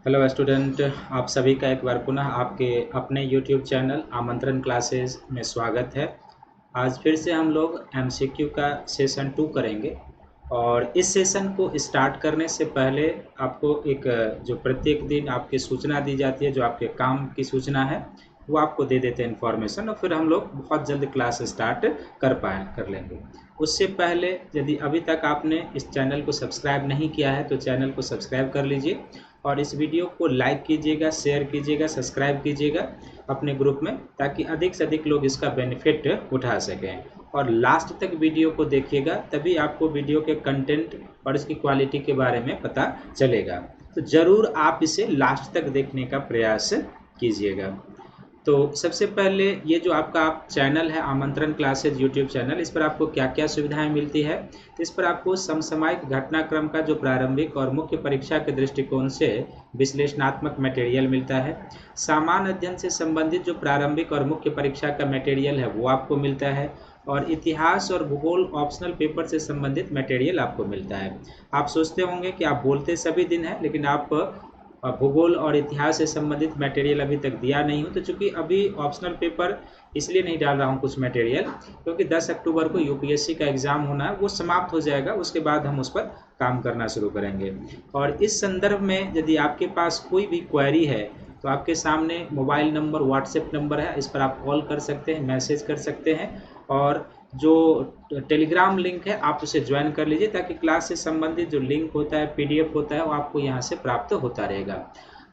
Hello student, आप सभी का एक बार पुनः आपके अपने यूट्यूब चैनल आमंत्रण क्लासेस में स्वागत है। आज फिर से हम लोग एमसीक्यू का सेशन 2 करेंगे और इस सेशन को स्टार्ट करने से पहले आपको एक जो प्रत्येक दिन आपकी सूचना दी जाती है, जो आपके काम की सूचना है, वो आपको दे देते हैं इन्फॉर्मेशन और फिर हम लोग बहुत जल्द क्लास स्टार्ट कर लेंगे। उससे पहले यदि अभी तक आपने इस चैनल को सब्सक्राइब नहीं किया है तो चैनल को सब्सक्राइब कर लीजिए और इस वीडियो को लाइक कीजिएगा, शेयर कीजिएगा, सब्सक्राइब कीजिएगा अपने ग्रुप में, ताकि अधिक से अधिक लोग इसका बेनिफिट उठा सकें। और लास्ट तक वीडियो को देखिएगा, तभी आपको वीडियो के कंटेंट और इसकी क्वालिटी के बारे में पता चलेगा। तो ज़रूर आप इसे लास्ट तक देखने का प्रयास कीजिएगा। तो सबसे पहले ये जो आपका आप चैनल है आमंत्रण क्लासेज यूट्यूब चैनल, इस पर आपको क्या क्या सुविधाएं मिलती है। तो इस पर आपको समसामयिक घटनाक्रम का जो प्रारंभिक और मुख्य परीक्षा के दृष्टिकोण से विश्लेषणात्मक मटेरियल मिलता है। सामान्य अध्ययन से संबंधित जो प्रारंभिक और मुख्य परीक्षा का मटेरियल है वो आपको मिलता है और इतिहास और भूगोल ऑप्शनल पेपर से संबंधित मटेरियल आपको मिलता है। आप सोचते होंगे कि आप बोलते सभी दिन है, लेकिन आप भूगोल और इतिहास से संबंधित मटेरियल अभी तक दिया नहीं हूँ। तो चूंकि अभी ऑप्शनल पेपर इसलिए नहीं डाल रहा हूँ कुछ मटेरियल, क्योंकि 10 अक्टूबर को यूपीएससी का एग्ज़ाम होना है, वो समाप्त हो जाएगा, उसके बाद हम उस पर काम करना शुरू करेंगे। और इस संदर्भ में यदि आपके पास कोई भी क्वेरी है तो आपके सामने मोबाइल नंबर, व्हाट्सएप नंबर है, इस पर आप कॉल कर सकते हैं, मैसेज कर सकते हैं और जो टेलीग्राम लिंक है आप उसे ज्वाइन कर लीजिए, ताकि क्लास से संबंधित जो लिंक होता है, पीडीएफ होता है, वो आपको यहाँ से प्राप्त होता रहेगा।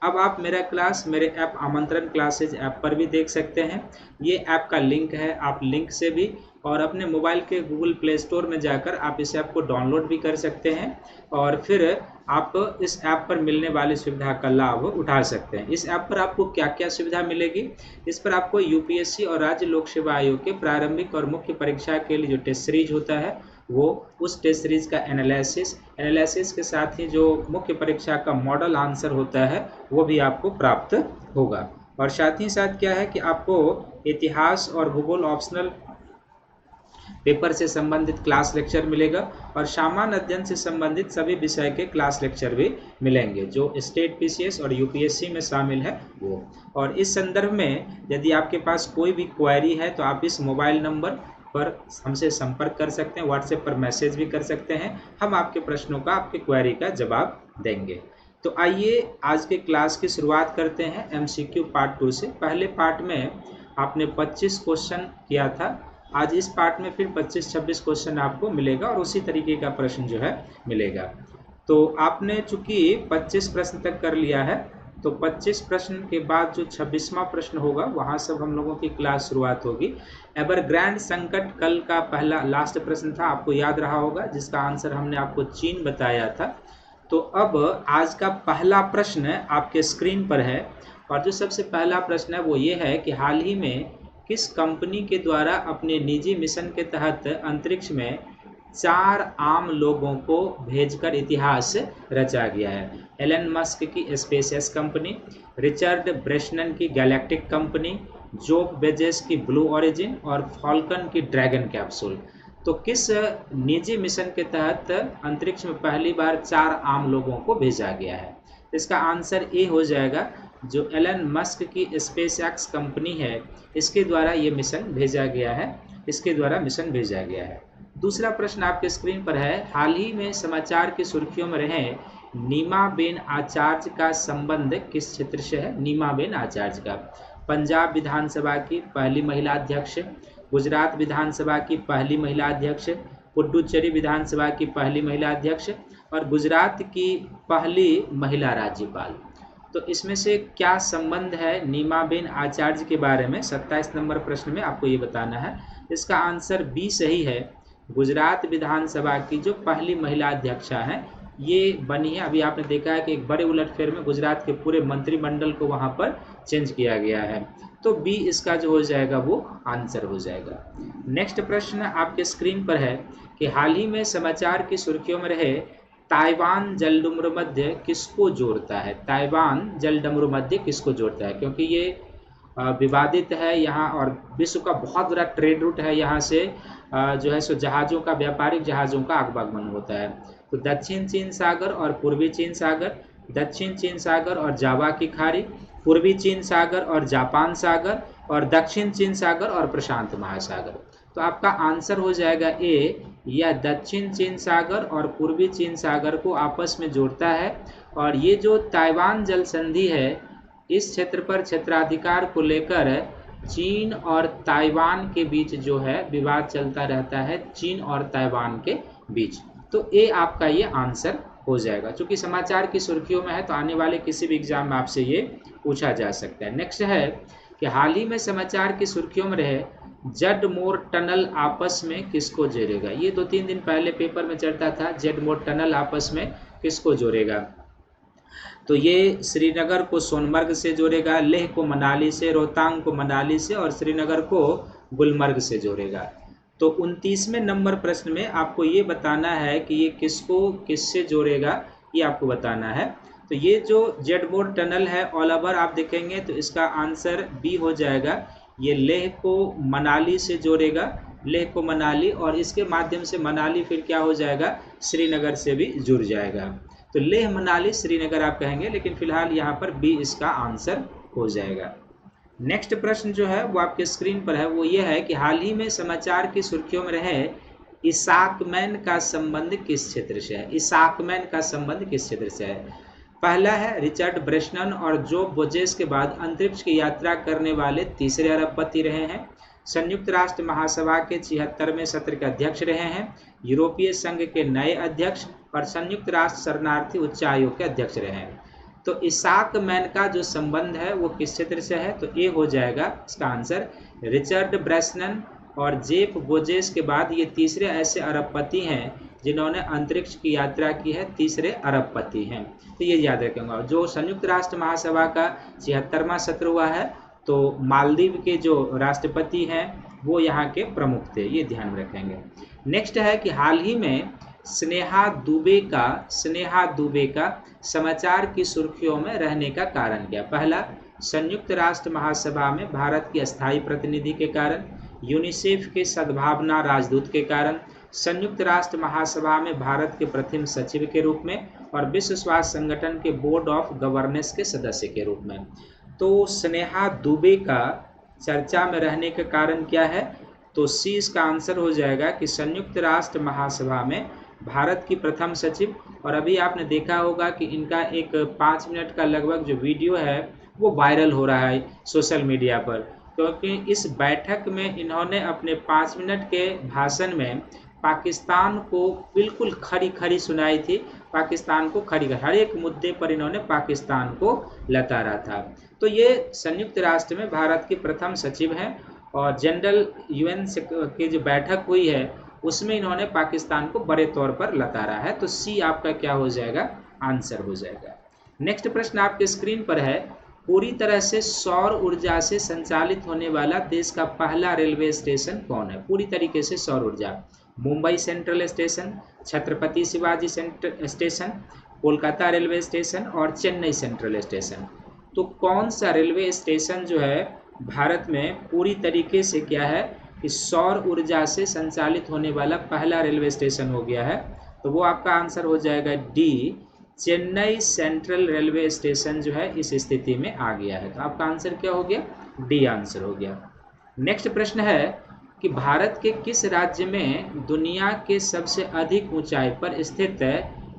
अब आप मेरा क्लास मेरे ऐप आमंत्रण क्लासेज ऐप पर भी देख सकते हैं। ये ऐप का लिंक है, आप लिंक से भी और अपने मोबाइल के गूगल प्ले स्टोर में जाकर आप इस ऐप को डाउनलोड भी कर सकते हैं और फिर आप इस ऐप पर मिलने वाली सुविधा का लाभ उठा सकते हैं। इस ऐप पर आपको क्या क्या सुविधा मिलेगी, इस पर आपको यूपीएससी और राज्य लोक सेवा आयोग के प्रारंभिक और मुख्य परीक्षा के लिए जो टेस्ट सीरीज होता है वो, उस टेस्ट सीरीज का एनालिसिस के साथ ही जो मुख्य परीक्षा का मॉडल आंसर होता है वो भी आपको प्राप्त होगा। और साथ ही साथ क्या है कि आपको इतिहास और भूगोल ऑप्शनल पेपर से संबंधित क्लास लेक्चर मिलेगा और सामान्य अध्ययन से संबंधित सभी विषय के क्लास लेक्चर भी मिलेंगे जो स्टेट पीसीएस और यूपीएससी में शामिल है वो। और इस संदर्भ में यदि आपके पास कोई भी क्वेरी है तो आप इस मोबाइल नंबर पर हमसे संपर्क कर सकते हैं, व्हाट्सएप पर मैसेज भी कर सकते हैं, हम आपके प्रश्नों का, आपके क्वेरी का जवाब देंगे। तो आइए आज के क्लास की शुरुआत करते हैं एमसीक्यू पार्ट 2 से। पहले पार्ट में आपने 25 क्वेश्चन किया था, आज इस पार्ट में फिर 25-26 क्वेश्चन आपको मिलेगा और उसी तरीके का प्रश्न जो है मिलेगा। तो आपने चूंकि 25 प्रश्न तक कर लिया है, तो 25 प्रश्न के बाद जो 26वां प्रश्न होगा वहां से हम लोगों की क्लास शुरुआत होगी। एवरग्रांड संकट कल का पहला लास्ट प्रश्न था, आपको याद रहा होगा, जिसका आंसर हमने आपको चीन बताया था। तो अब आज का पहला प्रश्न आपके स्क्रीन पर है और जो सबसे पहला प्रश्न है वो ये है कि हाल ही में किस कंपनी के द्वारा अपने निजी मिशन के तहत अंतरिक्ष में 4 आम लोगों को भेजकर इतिहास रचा गया है। एलन मस्क की स्पेसएक्स कंपनी, रिचर्ड ब्रेसनन की गैलेक्टिक कंपनी, जेफ बेजोस की ब्लू ओरिजिन और फॉल्कन की ड्रैगन कैप्सूल। तो किस निजी मिशन के तहत अंतरिक्ष में पहली बार 4 आम लोगों को भेजा गया है? इसका आंसर ए हो जाएगा। जो एलन मस्क की स्पेसएक्स कंपनी है, इसके द्वारा ये मिशन भेजा गया है, इसके द्वारा मिशन भेजा गया है। दूसरा प्रश्न आपके स्क्रीन पर है, हाल ही में समाचार की सुर्खियों में रहे नीमाबेन आचार्य का संबंध किस क्षेत्र से है? नीमाबेन आचार्य का पंजाब विधानसभा की पहली महिला अध्यक्ष, गुजरात विधानसभा की पहली महिला अध्यक्ष, पुडुचेरी विधानसभा की पहली महिला अध्यक्ष और गुजरात की पहली महिला राज्यपाल। तो इसमें से क्या संबंध है नीमाबेन आचार्य के बारे में? 27 नंबर प्रश्न में आपको ये बताना है। इसका आंसर बी सही है। गुजरात विधानसभा की जो पहली महिला अध्यक्षा हैं ये बनी है। अभी आपने देखा है कि एक बड़े उलटफेर में गुजरात के पूरे मंत्रिमंडल को वहां पर चेंज किया गया है। तो बी इसका जो हो जाएगा वो आंसर हो जाएगा। नेक्स्ट प्रश्न आपके स्क्रीन पर है कि हाल ही में समाचार की सुर्खियों में रहे ताइवान जलडमरू मध्य किसको जोड़ता है? ताइवान जलडमरू मध्य किसको जोड़ता है? क्योंकि ये विवादित है यहाँ और विश्व का बहुत बड़ा ट्रेड रूट है, यहाँ से जो है सो जहाज़ों का, व्यापारिक जहाज़ों का आवागमन होता है। तो दक्षिण चीन सागर और पूर्वी चीन सागर, दक्षिण चीन सागर और जावा की खाड़ी, पूर्वी चीन सागर और जापान सागर, और दक्षिण चीन सागर और प्रशांत महासागर। तो आपका आंसर हो जाएगा ए, यह दक्षिण चीन सागर और पूर्वी चीन सागर को आपस में जोड़ता है। और ये जो ताइवान जल संधि है, इस क्षेत्र पर क्षेत्राधिकार को लेकर चीन और ताइवान के बीच जो है विवाद चलता रहता है, चीन और ताइवान के बीच। तो ए आपका ये आंसर हो जाएगा। चूंकि समाचार की सुर्खियों में है तो आने वाले किसी भी एग्जाम में आपसे ये पूछा जा सकता है। नेक्स्ट है कि हाल ही में समाचार की सुर्खियों में रहे जडमोर टनल आपस में किसको जोड़ेगा। ये 2-3 दिन पहले पेपर में चलता था, जडमोर टनल आपस में किसको जोड़ेगा। तो ये श्रीनगर को सोनमर्ग से जोड़ेगा, लेह को मनाली से, रोहतांग को मनाली से, और श्रीनगर को गुलमर्ग से जोड़ेगा। तो 29वें नंबर प्रश्न में आपको ये बताना है कि ये किसको किससे जोड़ेगा, ये आपको बताना है। तो ये जो जेडमोर टनल है ऑल ओवर आप देखेंगे तो इसका आंसर बी हो जाएगा। ये लेह को मनाली से जोड़ेगा, लेह को मनाली, और इसके माध्यम से मनाली फिर क्या हो जाएगा, श्रीनगर से भी जुड़ जाएगा। तो लेह मनाली श्रीनगर आप कहेंगे, लेकिन फिलहाल यहाँ पर बी इसका आंसर हो जाएगा। नेक्स्ट प्रश्न जो है वो आपके स्क्रीन पर है, वो ये है कि हाल ही में समाचार की सुर्खियों में रहे इसाकमैन का संबंध किस क्षेत्र से है। इसाकमैन का संबंध किस क्षेत्र से है। पहला है रिचर्ड ब्रेसनन और जो बोजेस के बाद अंतरिक्ष की यात्रा करने वाले तीसरे अरबपति रहे हैं। संयुक्त राष्ट्र महासभा के 76वें सत्र के अध्यक्ष रहे हैं। यूरोपीय संघ के नए अध्यक्ष और संयुक्त राष्ट्र शरणार्थी उच्चायोग के अध्यक्ष रहे हैं। तो इसाकमैन का जो संबंध है वो किस क्षेत्र से है, तो ये हो जाएगा इसका आंसर। रिचर्ड ब्रेसनन और जेफ बोजेस के बाद ये तीसरे ऐसे अरबपति हैं जिन्होंने अंतरिक्ष की यात्रा की है, तीसरे अरबपति हैं। तो ये याद रखेंगे। जो संयुक्त राष्ट्र महासभा का 76वां सत्र हुआ है तो मालदीव के जो राष्ट्रपति हैं वो यहाँ के प्रमुख थे, ये ध्यान में रखेंगे। नेक्स्ट है कि हाल ही में स्नेहा दुबे का समाचार की सुर्खियों में रहने का कारण क्या। पहला, संयुक्त राष्ट्र महासभा में भारत की अस्थायी प्रतिनिधि के कारण, यूनिसेफ के सद्भावना राजदूत के कारण, संयुक्त राष्ट्र महासभा में भारत के प्रथम सचिव के रूप में, और विश्व स्वास्थ्य संगठन के बोर्ड ऑफ गवर्नेंस के सदस्य के रूप में। तो स्नेहा दुबे का चर्चा में रहने का कारण क्या है, तो सी इसका आंसर हो जाएगा कि संयुक्त राष्ट्र महासभा में भारत की प्रथम सचिव। और अभी आपने देखा होगा कि इनका एक 5 मिनट का लगभग जो वीडियो है वो वायरल हो रहा है सोशल मीडिया पर, क्योंकि इस बैठक में इन्होंने अपने 5 मिनट के भाषण में पाकिस्तान को बिल्कुल खरी खरी सुनाई थी। पाकिस्तान को खरी हर एक मुद्दे पर इन्होंने पाकिस्तान को लताड़ा था। तो ये संयुक्त राष्ट्र में भारत के प्रथम सचिव हैं और जनरल यूएन की जो बैठक हुई है उसमें इन्होंने पाकिस्तान को बड़े तौर पर लताड़ा है। तो सी आपका क्या हो जाएगा, आंसर हो जाएगा। नेक्स्ट प्रश्न आपके स्क्रीन पर है, पूरी तरह से सौर ऊर्जा से संचालित होने वाला देश का पहला रेलवे स्टेशन कौन है। पूरी तरीके से सौर ऊर्जा, Mumbai central station, Chhatrapati Shivaji station, Kolkata railway station और चेन्नई सेंट्रल स्टेशन। तो कौन सा रेलवे स्टेशन जो है भारत में पूरी तरीके से क्या है कि सौर ऊर्जा से संचालित होने वाला पहला रेलवे स्टेशन हो गया है, तो वो आपका आंसर हो जाएगा D, Chennai central railway station जो है इस स्थिति में आ गया है। तो आपका आंसर क्या हो गया, डी आंसर हो गया। नेक्स्ट प्रश्न है कि भारत के किस राज्य में दुनिया के सबसे अधिक ऊंचाई पर स्थित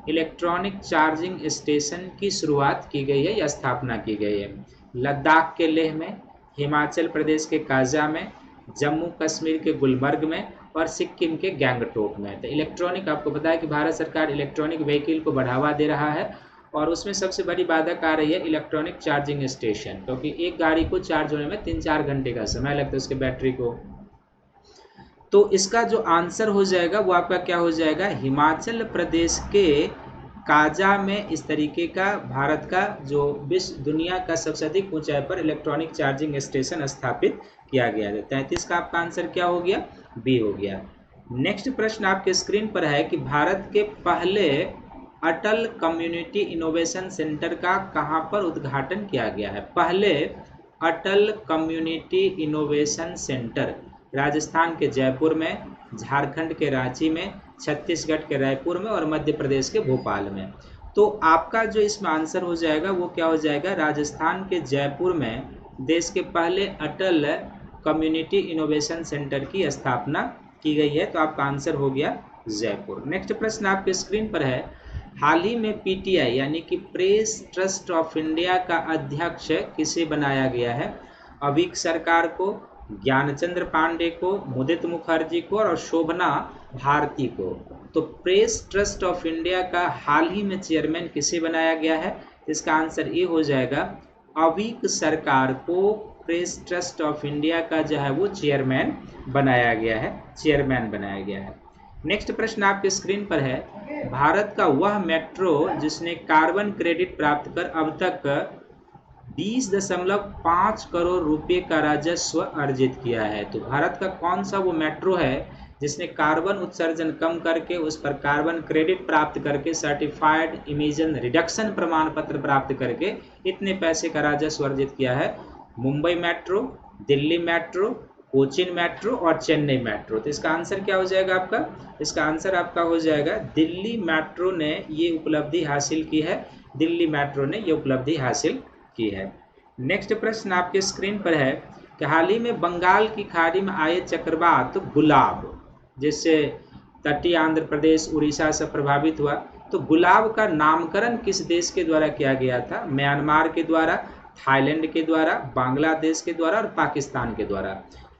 इलेक्ट्रॉनिक चार्जिंग स्टेशन की शुरुआत की गई है या स्थापना की गई है। लद्दाख के लेह में, हिमाचल प्रदेश के काजा में, जम्मू कश्मीर के गुलमर्ग में और सिक्किम के गैंगटोक में। तो इलेक्ट्रॉनिक, आपको पता है कि भारत सरकार इलेक्ट्रॉनिक व्हीकल को बढ़ावा दे रहा है और उसमें सबसे बड़ी बाधक आ रही है इलेक्ट्रॉनिक चार्जिंग स्टेशन, क्योंकि एक गाड़ी को चार्ज होने में 3-4 घंटे का समय लगता है उसके बैटरी को। तो इसका जो आंसर हो जाएगा वो आपका क्या हो जाएगा, हिमाचल प्रदेश के काजा में इस तरीके का भारत का जो विश्व दुनिया का सबसे अधिक ऊंचाई पर इलेक्ट्रॉनिक चार्जिंग स्टेशन स्थापित किया गया है। 33 का आपका आंसर क्या हो गया, बी हो गया। नेक्स्ट प्रश्न आपके स्क्रीन पर है कि भारत के पहले अटल कम्युनिटी इनोवेशन सेंटर का कहां पर उद्घाटन किया गया है। पहले अटल कम्युनिटी इनोवेशन सेंटर राजस्थान के जयपुर में, झारखंड के रांची में, छत्तीसगढ़ के रायपुर में और मध्य प्रदेश के भोपाल में। तो आपका जो इसमें आंसर हो जाएगा वो क्या हो जाएगा, राजस्थान के जयपुर में देश के पहले अटल कम्युनिटी इनोवेशन सेंटर की स्थापना की गई है। तो आपका आंसर हो गया जयपुर। नेक्स्ट प्रश्न आपके स्क्रीन पर है, हाल ही में पीटीआई यानी कि प्रेस ट्रस्ट ऑफ इंडिया का अध्यक्ष किसे बनाया गया है? अविक सरकार को, ज्ञानचंद्र पांडे को, मुदित मुखर्जी को और शोभना भारती को। तो प्रेस ट्रस्ट ऑफ इंडिया का हाल ही में चेयरमैन किसे बनाया गया है? इसका आंसर ये हो जाएगा, अविक सरकार को प्रेस ट्रस्ट ऑफ इंडिया का जो है वो चेयरमैन बनाया गया है। नेक्स्ट प्रश्न आपके स्क्रीन पर है, भारत का वह मेट्रो जिसने कार्बन क्रेडिट प्राप्त कर अब तक 20.5 करोड़ रुपए का राजस्व अर्जित किया है। तो भारत का कौन सा वो मेट्रो है जिसने कार्बन उत्सर्जन कम करके उस पर कार्बन क्रेडिट प्राप्त करके सर्टिफाइड इमिशन रिडक्शन प्रमाण पत्र प्राप्त करके इतने पैसे का राजस्व अर्जित किया है? Mumbai metro, Delhi metro, Cochin metro और चेन्नई मेट्रो। तो इसका आंसर क्या हो जाएगा आपका? इसका आंसर आपका हो जाएगा दिल्ली मेट्रो ने ये उपलब्धि हासिल की है। दिल्ली मेट्रो ने ये उपलब्धि हासिल की है। नेक्स्ट प्रश्न आपके स्क्रीन पर है कि हाल ही में बंगाल की खाड़ी में आए चक्रवात गुलाब, जिससे तटीय आंध्र प्रदेश, उड़ीसा से प्रभावित हुआ, तो गुलाब का नामकरण किस देश के द्वारा किया गया था? म्यांमार के द्वारा, थाईलैंड के द्वारा, बांग्लादेश के द्वारा और पाकिस्तान के द्वारा।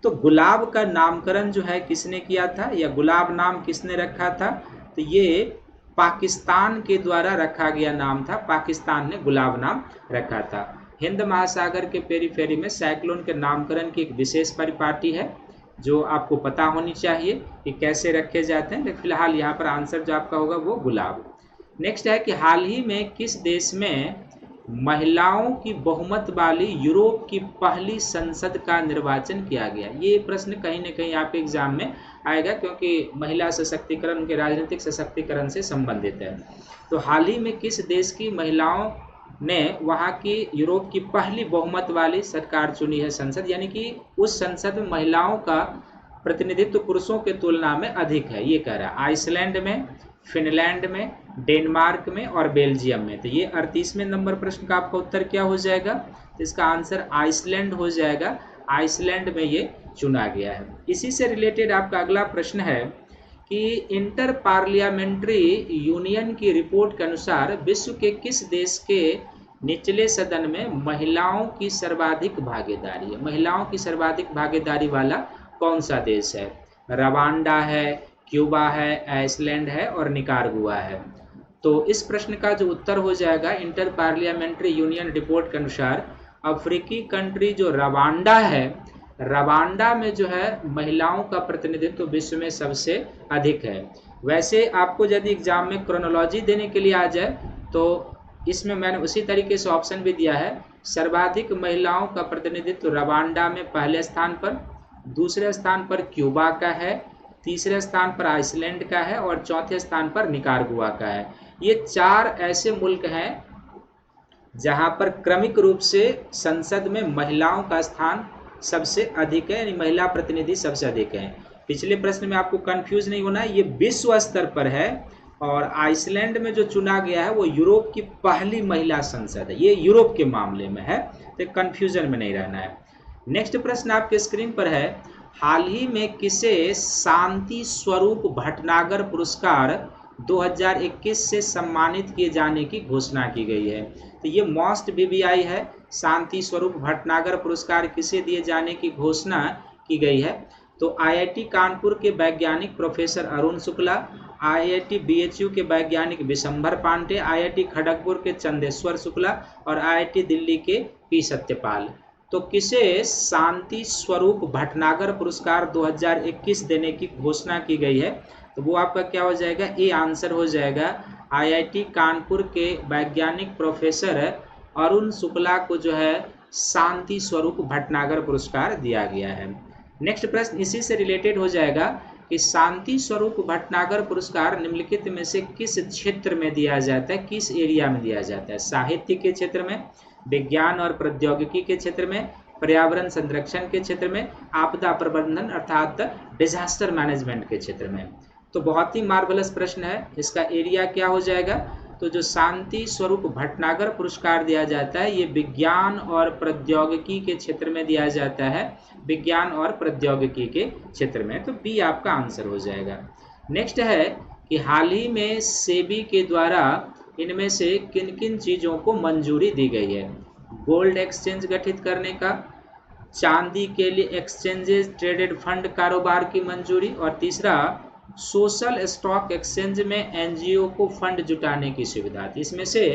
तो गुलाब का नामकरण जो है किसने किया था, या गुलाब नाम किसने रखा था? तो ये पाकिस्तान के द्वारा रखा गया नाम था। पाकिस्तान ने गुलाब नाम रखा था। हिंद महासागर के पेरीफेरी में साइक्लोन के नामकरण की एक विशेष परिपाटी है जो आपको पता होनी चाहिए कि कैसे रखे जाते हैं, लेकिन फिलहाल यहाँ पर आंसर जो आपका होगा वो गुलाब। नेक्स्ट है कि हाल ही में किस देश में महिलाओं की बहुमत वाली यूरोप की पहली संसद का निर्वाचन किया गया? ये प्रश्न कहीं न कहीं आपके एग्जाम में आएगा क्योंकि महिला सशक्तिकरण, उनके राजनीतिक सशक्तिकरण से संबंधित है। तो हाल ही में किस देश की महिलाओं ने वहाँ की यूरोप की पहली बहुमत वाली सरकार चुनी है, संसद, यानी कि उस संसद में महिलाओं का प्रतिनिधित्व पुरुषों के तुलना में अधिक है, ये कह रहा है। आइसलैंड में, फिनलैंड में, डेनमार्क में और बेल्जियम में। तो ये 38वें नंबर प्रश्न का आपका उत्तर क्या हो जाएगा? तो इसका आंसर आइसलैंड हो जाएगा। आइसलैंड में ये चुना गया है। इसी से रिलेटेड आपका अगला प्रश्न है कि इंटर पार्लियामेंट्री यूनियन की रिपोर्ट के अनुसार विश्व के किस देश के निचले सदन में महिलाओं की सर्वाधिक भागीदारी है? महिलाओं की सर्वाधिक भागीदारी वाला कौन सा देश है? रवांडा है, क्यूबा है, आइसलैंड है और निकारागुआ है। तो इस प्रश्न का जो उत्तर हो जाएगा, इंटर पार्लियामेंट्री यूनियन रिपोर्ट के अनुसार अफ्रीकी कंट्री जो रवांडा है, रवांडा में जो है महिलाओं का प्रतिनिधित्व विश्व में सबसे अधिक है। वैसे आपको यदि एग्जाम में क्रोनोलॉजी देने के लिए आ जाए तो इसमें मैंने उसी तरीके से ऑप्शन भी दिया है। सर्वाधिक महिलाओं का प्रतिनिधित्व रवांडा में पहले स्थान पर, दूसरे स्थान पर क्यूबा का है, तीसरे स्थान पर आइसलैंड का है और चौथे स्थान पर निकारागुआ का है। ये 4 ऐसे मुल्क हैं जहां पर क्रमिक रूप से संसद में महिलाओं का स्थान सबसे अधिक है, यानी महिला प्रतिनिधि सबसे अधिक है। पिछले प्रश्न में आपको कंफ्यूज नहीं होना है, ये विश्व स्तर पर है और आइसलैंड में जो चुना गया है वो यूरोप की पहली महिला संसद है। ये यूरोप के मामले में है, तो कंफ्यूजन में नहीं रहना है। नेक्स्ट प्रश्न आपके स्क्रीन पर है, हाल ही में किसे शांति स्वरूप भटनागर पुरस्कार 2021 से सम्मानित किए जाने की घोषणा की गई है? तो ये मोस्ट बीबीआई है। शांति स्वरूप भटनागर पुरस्कार किसे दिए जाने की घोषणा की गई है? तो आईआईटी कानपुर के वैज्ञानिक professor Arun Shukla, IIT BHU के वैज्ञानिक विशंभर पांडे, आईआईटी खड़गपुर के चंदेश्वर शुक्ला और आईआईटी दिल्ली के पी सत्यपाल। तो किसे शांति स्वरूप भटनागर पुरस्कार 2021 देने की घोषणा की गई है? तो वो आपका क्या हो जाएगा? ए आंसर हो जाएगा। आईआईटी कानपुर के वैज्ञानिक प्रोफेसर अरुण शुक्ला को जो है शांति स्वरूप भटनागर पुरस्कार दिया गया है। नेक्स्ट प्रश्न इसी से रिलेटेड हो जाएगा कि शांति स्वरूप भटनागर पुरस्कार निम्नलिखित में से किस क्षेत्र में दिया जाता है, किस एरिया में दिया जाता है? साहित्य के क्षेत्र में, विज्ञान और प्रौद्योगिकी के क्षेत्र में, पर्यावरण संरक्षण के क्षेत्र में, आपदा प्रबंधन अर्थात डिजास्टर मैनेजमेंट के क्षेत्र में। तो बहुत ही मार्वलस प्रश्न है। इसका एरिया क्या हो जाएगा? तो जो शांति स्वरूप भटनागर पुरस्कार दिया जाता है ये विज्ञान और प्रौद्योगिकी के क्षेत्र में दिया जाता है, विज्ञान और प्रौद्योगिकी के क्षेत्र में। तो बी आपका आंसर हो जाएगा। नेक्स्ट है कि हाल ही में सेबी के द्वारा इनमें से किन किन चीज़ों को मंजूरी दी गई है? गोल्ड एक्सचेंज गठित करने का, चांदी के लिए एक्सचेंजेस ट्रेडेड फंड कारोबार की मंजूरी, और तीसरा सोशल स्टॉक एक्सचेंज में एनजीओ को फंड जुटाने की सुविधा। इसमें से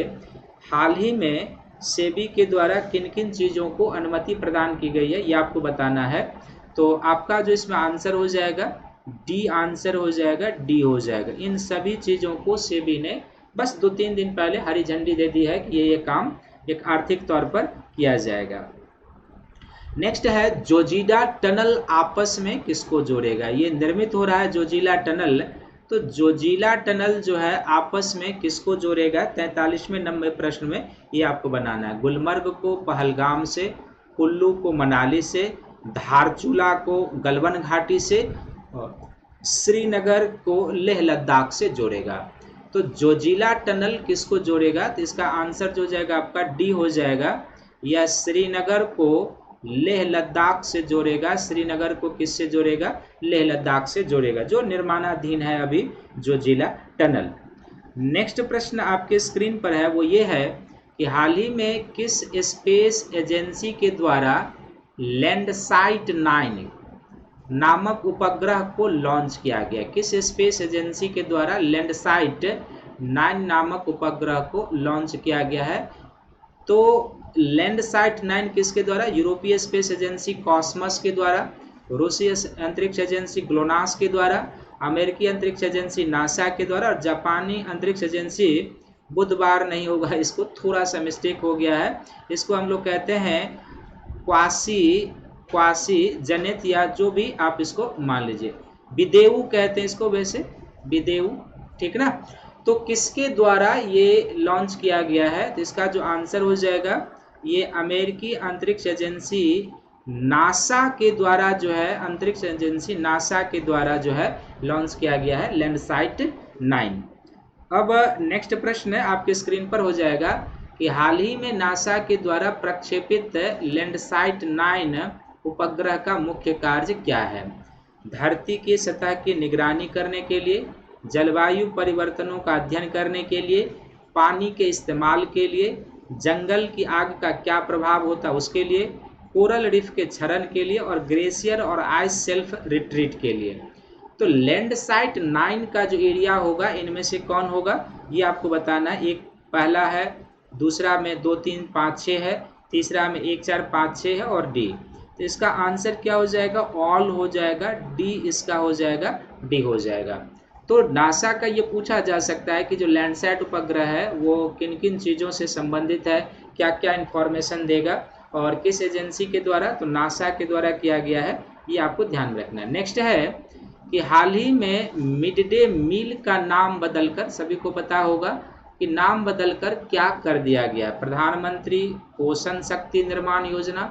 हाल ही में सेबी के द्वारा किन किन चीज़ों को अनुमति प्रदान की गई है ये आपको बताना है। तो आपका जो इसमें आंसर हो जाएगा डी आंसर हो जाएगा, डी हो जाएगा। इन सभी चीज़ों को सेबी ने बस 2-3 दिन पहले हरी झंडी दे दी है कि ये काम एक आर्थिक तौर पर किया जाएगा। नेक्स्ट है जोजिला टनल आपस में किसको जोड़ेगा? ये निर्मित हो रहा है जोजिला टनल, तो जोजिला टनल जो है आपस में किसको जोड़ेगा? 43वें नंबर प्रश्न में ये आपको बनाना है। गुलमर्ग को पहलगाम से, कुल्लू को मनाली से, धारचूला को गलवन घाटी से, श्रीनगर को लेह लद्दाख से जोड़ेगा। तो जोजिला टनल किसको जोड़ेगा? तो इसका आंसर जो जाएगा आपका डी हो जाएगा। यह श्रीनगर को लेह लद्दाख से जोड़ेगा। श्रीनगर को किससे जोड़ेगा? लेह लद्दाख से जोड़ेगा, जो निर्माणाधीन है अभी जोजिला टनल। नेक्स्ट प्रश्न आपके स्क्रीन पर है, वो ये है कि हाल ही में किस स्पेस एजेंसी के द्वारा लैंडसाइट 9 नामक उपग्रह को लॉन्च किया गया? किस स्पेस एजेंसी के द्वारा लैंडसाइट 9 नामक उपग्रह को लॉन्च किया गया है? तो लैंडसाइट 9 किसके द्वारा? यूरोपीय स्पेस एजेंसी कॉस्मस के द्वारा, रूसी अंतरिक्ष एजेंसी ग्लोनास के द्वारा, अमेरिकी अंतरिक्ष एजेंसी नासा के द्वारा, और जापानी अंतरिक्ष एजेंसी, बुधवार नहीं होगा, इसको थोड़ा सा मिस्टेक हो गया है, इसको हम लोग कहते हैं क्वासी जनित, या जो भी आप इसको मान लीजिए, विदेऊ कहते हैं इसको, वैसे विदेऊ, ठीक ना। तो किसके द्वारा ये लॉन्च किया गया है? तो इसका जो आंसर हो जाएगा ये अमेरिकी अंतरिक्ष एजेंसी नासा के द्वारा जो है, अंतरिक्ष एजेंसी नासा के द्वारा जो है लॉन्च किया गया है लैंडसाइट 9। अब नेक्स्ट प्रश्न आपके स्क्रीन पर हो जाएगा कि हाल ही में नासा के द्वारा प्रक्षेपित लैंडसाइट 9 उपग्रह का मुख्य कार्य क्या है? धरती की सतह की निगरानी करने के लिए, जलवायु परिवर्तनों का अध्ययन करने के लिए, पानी के इस्तेमाल के लिए, जंगल की आग का क्या प्रभाव होता है उसके लिए, कोरल रीफ के क्षरण के लिए, और ग्लेशियर और आइस सेल्फ रिट्रीट के लिए। तो लैंडसाइट 9 का जो एरिया होगा इनमें से कौन होगा ये आपको बताना है। एक पहला है, दूसरा में 2, 3, 5, 6 है, तीसरा में 1, 4, 5, 6 है, और डी। तो इसका आंसर क्या हो जाएगा? ऑल हो जाएगा, डी इसका हो जाएगा, डी हो जाएगा। तो नासा का ये पूछा जा सकता है कि जो लैंडसाइट उपग्रह है वो किन किन चीज़ों से संबंधित है, क्या क्या इन्फॉर्मेशन देगा और किस एजेंसी के द्वारा? तो नासा के द्वारा किया गया है, ये आपको ध्यान रखना है। नेक्स्ट है कि हाल ही में मिड डे मील का नाम बदलकर, सभी को पता होगा कि नाम बदलकर क्या कर दिया गया? प्रधानमंत्री पोषण शक्ति निर्माण योजना,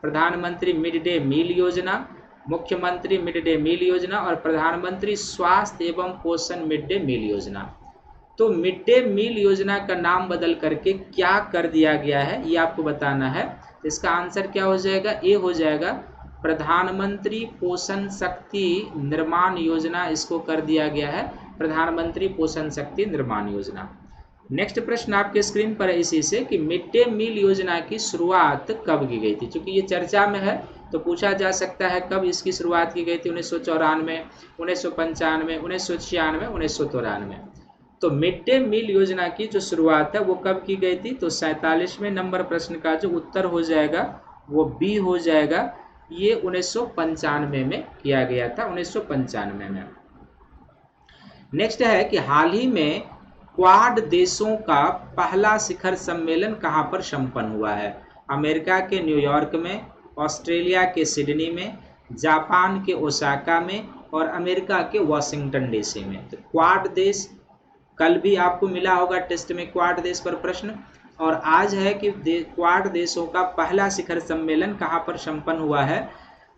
प्रधानमंत्री मिड डे मील योजना, मुख्यमंत्री मिड डे मील योजना, और प्रधानमंत्री स्वास्थ्य एवं पोषण मिड डे मील योजना। तो मिड डे मील योजना का नाम बदल करके क्या कर दिया गया है ये आपको बताना है। तो इसका आंसर क्या हो जाएगा? ए हो जाएगा, प्रधानमंत्री पोषण शक्ति निर्माण योजना, इसको कर दिया गया है प्रधानमंत्री पोषण शक्ति निर्माण योजना। नेक्स्ट प्रश्न आपके स्क्रीन पर है इसी से कि मिड डे मील योजना की शुरुआत कब की गई थी? क्योंकि ये चर्चा में है तो पूछा जा सकता है कब इसकी शुरुआत की गई थी। 1994, 1995, 1996, 1993। तो मिड डे मील योजना की जो शुरुआत है वो कब की गई थी? तो 47वें नंबर प्रश्न का जो उत्तर हो जाएगा वो बी हो जाएगा, ये 1995 में किया गया था, 1995 में। नेक्स्ट है कि हाल ही में क्वाड देशों का पहला शिखर सम्मेलन कहाँ पर संपन्न हुआ है? अमेरिका के न्यूयॉर्क में, ऑस्ट्रेलिया के सिडनी में, जापान के ओसाका में, और अमेरिका के वाशिंगटन डीसी में। तो क्वाड देश, कल भी आपको मिला होगा टेस्ट में क्वाड देश पर प्रश्न, और आज है कि क्वाड देशों का पहला शिखर सम्मेलन कहाँ पर संपन्न हुआ है?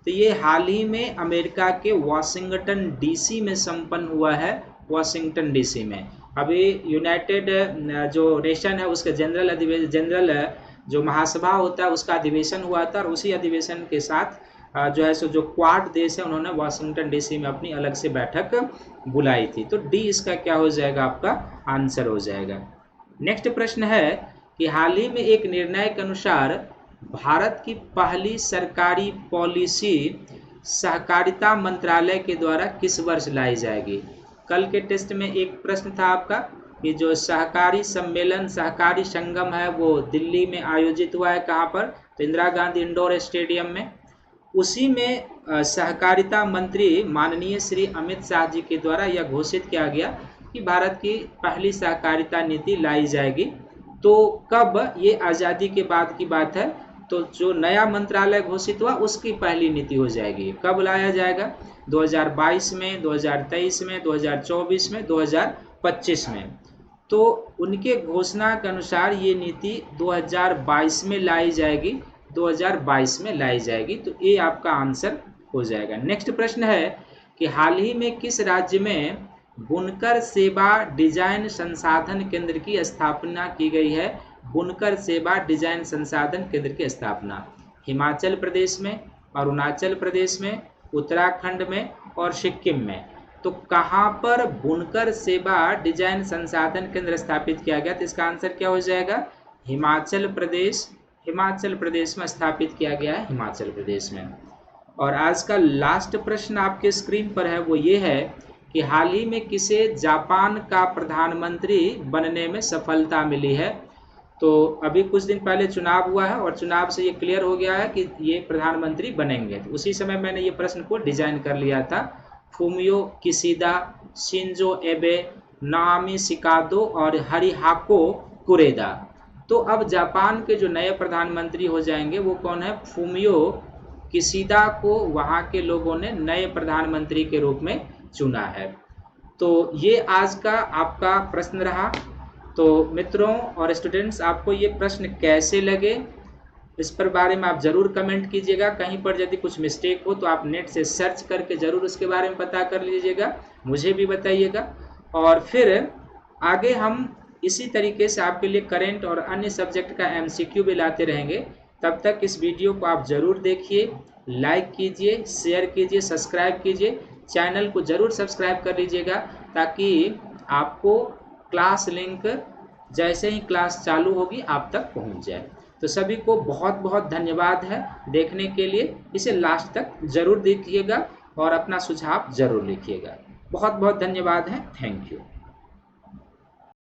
तो ये हाल ही में अमेरिका के वाशिंगटन डीसी में संपन्न हुआ है, वाशिंगटन डीसी में। अभी यूनाइटेड जो नेशन है उसके जनरल जो महासभा होता है उसका अधिवेशन हुआ था, और उसी अधिवेशन के साथ जो है सो जो क्वाड देश है उन्होंने वाशिंगटन डीसी में अपनी अलग से बैठक बुलाई थी। तो डी इसका क्या हो जाएगा, आपका आंसर हो जाएगा। नेक्स्ट प्रश्न है कि हाल ही में एक निर्णय के अनुसार भारत की पहली सरकारी पॉलिसी सहकारिता मंत्रालय के द्वारा किस वर्ष लाई जाएगी। कल के टेस्ट में एक प्रश्न था आपका कि जो सहकारी सम्मेलन, सहकारी संगम है वो दिल्ली में आयोजित हुआ है, कहाँ पर, तो इंदिरा गांधी इंडोर स्टेडियम में। उसी में सहकारिता मंत्री माननीय श्री अमित शाह जी के द्वारा यह घोषित किया गया कि भारत की पहली सहकारिता नीति लाई जाएगी। तो कब, ये आज़ादी के बाद की बात है, तो जो नया मंत्रालय घोषित हुआ उसकी पहली नीति हो जाएगी। कब लाया जाएगा, 2022 में, 2023 में, 2024 में, 2025 में। तो उनके घोषणा के अनुसार ये नीति 2022 में लाई जाएगी, 2022 में लाई जाएगी। तो ये आपका आंसर हो जाएगा। नेक्स्ट प्रश्न है कि हाल ही में किस राज्य में बुनकर सेवा डिजाइन संसाधन केंद्र की स्थापना की गई है। बुनकर सेवा डिजाइन संसाधन केंद्र की स्थापना हिमाचल प्रदेश में, अरुणाचल प्रदेश में, उत्तराखंड में और सिक्किम में। तो कहाँ पर बुनकर सेवा डिजाइन संसाधन केंद्र स्थापित किया गया, तो इसका आंसर क्या हो जाएगा, हिमाचल प्रदेश। हिमाचल प्रदेश में स्थापित किया गया है, हिमाचल प्रदेश में। और आज का लास्ट प्रश्न आपके स्क्रीन पर है, वो ये है कि हाल ही में किसे जापान का प्रधानमंत्री बनने में सफलता मिली है। तो अभी कुछ दिन पहले चुनाव हुआ है और चुनाव से ये क्लियर हो गया है कि ये प्रधानमंत्री बनेंगे। तो उसी समय मैंने ये प्रश्न को डिजाइन कर लिया था। Fumio Kishida, Shinzo Abe, Naomi Shikado और हरिहाको कुरेदा। तो अब जापान के जो नए प्रधानमंत्री हो जाएंगे वो कौन है, फूमियो किशिदा को वहाँ के लोगों ने नए प्रधानमंत्री के रूप में चुना है। तो ये आज का आपका प्रश्न रहा। तो मित्रों और स्टूडेंट्स, आपको ये प्रश्न कैसे लगे इस पर बारे में आप ज़रूर कमेंट कीजिएगा। कहीं पर यदि कुछ मिस्टेक हो तो आप नेट से सर्च करके ज़रूर उसके बारे में पता कर लीजिएगा, मुझे भी बताइएगा। और फिर आगे हम इसी तरीके से आपके लिए करेंट और अन्य सब्जेक्ट का MCQ भी लाते रहेंगे। तब तक इस वीडियो को आप ज़रूर देखिए, लाइक कीजिए, शेयर कीजिए, सब्सक्राइब कीजिए। चैनल को ज़रूर सब्सक्राइब कर लीजिएगा ताकि आपको क्लास लिंक जैसे ही क्लास चालू होगी आप तक पहुंच जाए। तो सभी को बहुत बहुत धन्यवाद है देखने के लिए। इसे लास्ट तक ज़रूर देखिएगा और अपना सुझाव ज़रूर लिखिएगा। बहुत बहुत धन्यवाद है। Thank you.